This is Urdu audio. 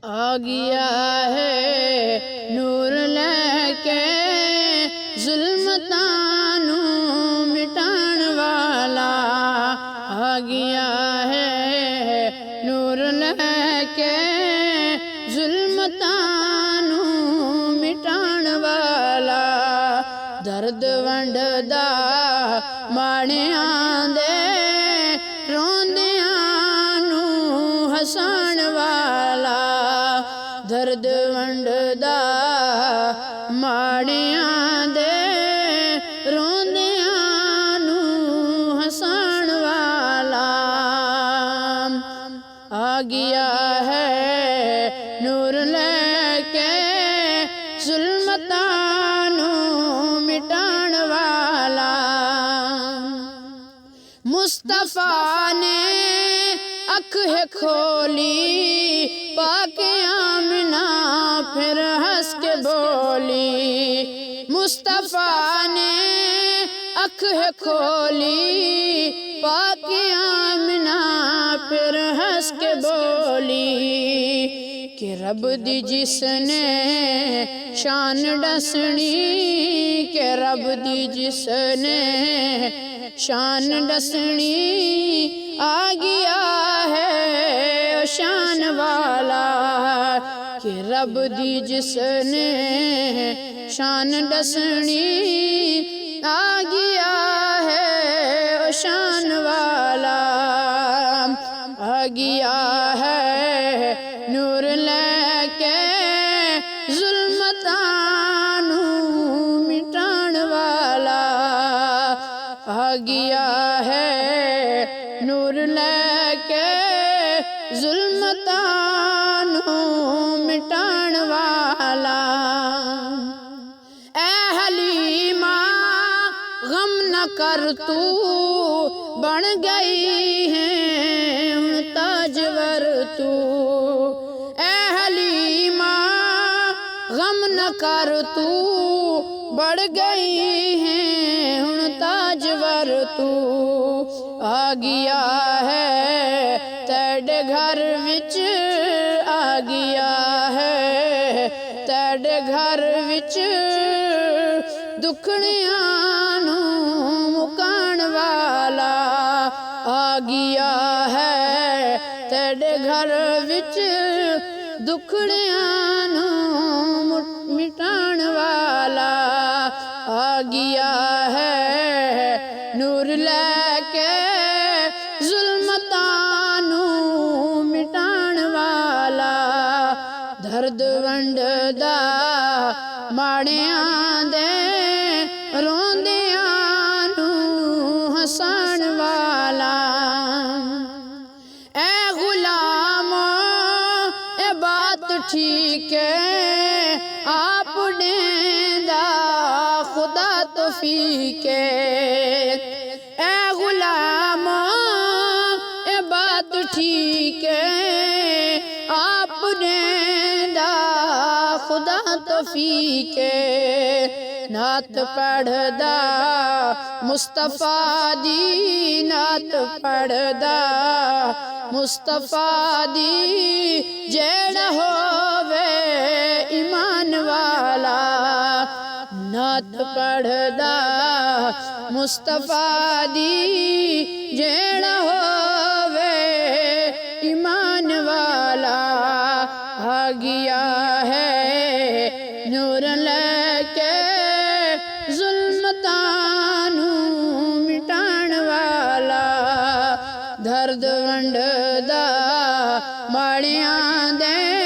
آ گیا ہے نور لے کے ظلمتاں نوں مٹان والا آ گیا ہے نور لے کے ظلمتاں نوں مٹان والا درد ونڈدا ماڑیاں دے روندیاں نوں ہسان والا درد ونڈدا ماڑیاں دے روندیاں نوں ہسان والا آ گیا ہے نور لے کے ظلمتاں نوں مٹان والا مصطفیٰ نے اکھ ہے کھولی پاک آمنہ پھر ہنس کے بولی مصطفیٰ نے اکھ ہے کھولی پاک آمنہ پھر ہنس کے بولی کہ رب دی جس نے شان ڈسنی کہ رب دی جس نے شان ڈسنی آ گیا ہے شان والا کہ رب دی جس نے شان ڈسنی آ گیا ہے شان والا آ گیا ہے نور لے کے ظلمتاں نوں مٹان والا آ گیا ہے نور لے کے ظلمتاں نوں مٹان والا اے حلیمہ غم نہ کر تو بن گئی ہے تاجور تو اے حلیمہ غم نہ کر تو بڑھ گئی ہے ہن تاجور تو آ گیا ہے تیرے گھر وچ آ گیا ہے تیرے گھر وچ دکھڑیاں نوں مکان والا آ گیا ہے تیرے گھر وچ دکھڑیاں نوں مٹان والا آ گیا ہے نور لے کے ظلمتاں نوں مٹان والا درد ونڈدا ماڑیاں دے روندیاں نوں ہسان والا اے غلام اے بات ٹھیک ہے آپ دیندا خدا توفیق اے غلام اے بات ٹھیک ہے آپ دیندا خدا توفیق نعت پڑھدا مصطفیٰ دی نعت پڑھدا مصطفیٰ دی جیڑا ہووے ایمان والا نعت پڑھدا مصطفیٰ دی جیڑا ہووے ایمان والا آ گیا ہے نور لے کے ظلمتاں نوں مٹان والا درد ونڈدا ماڑیاں دے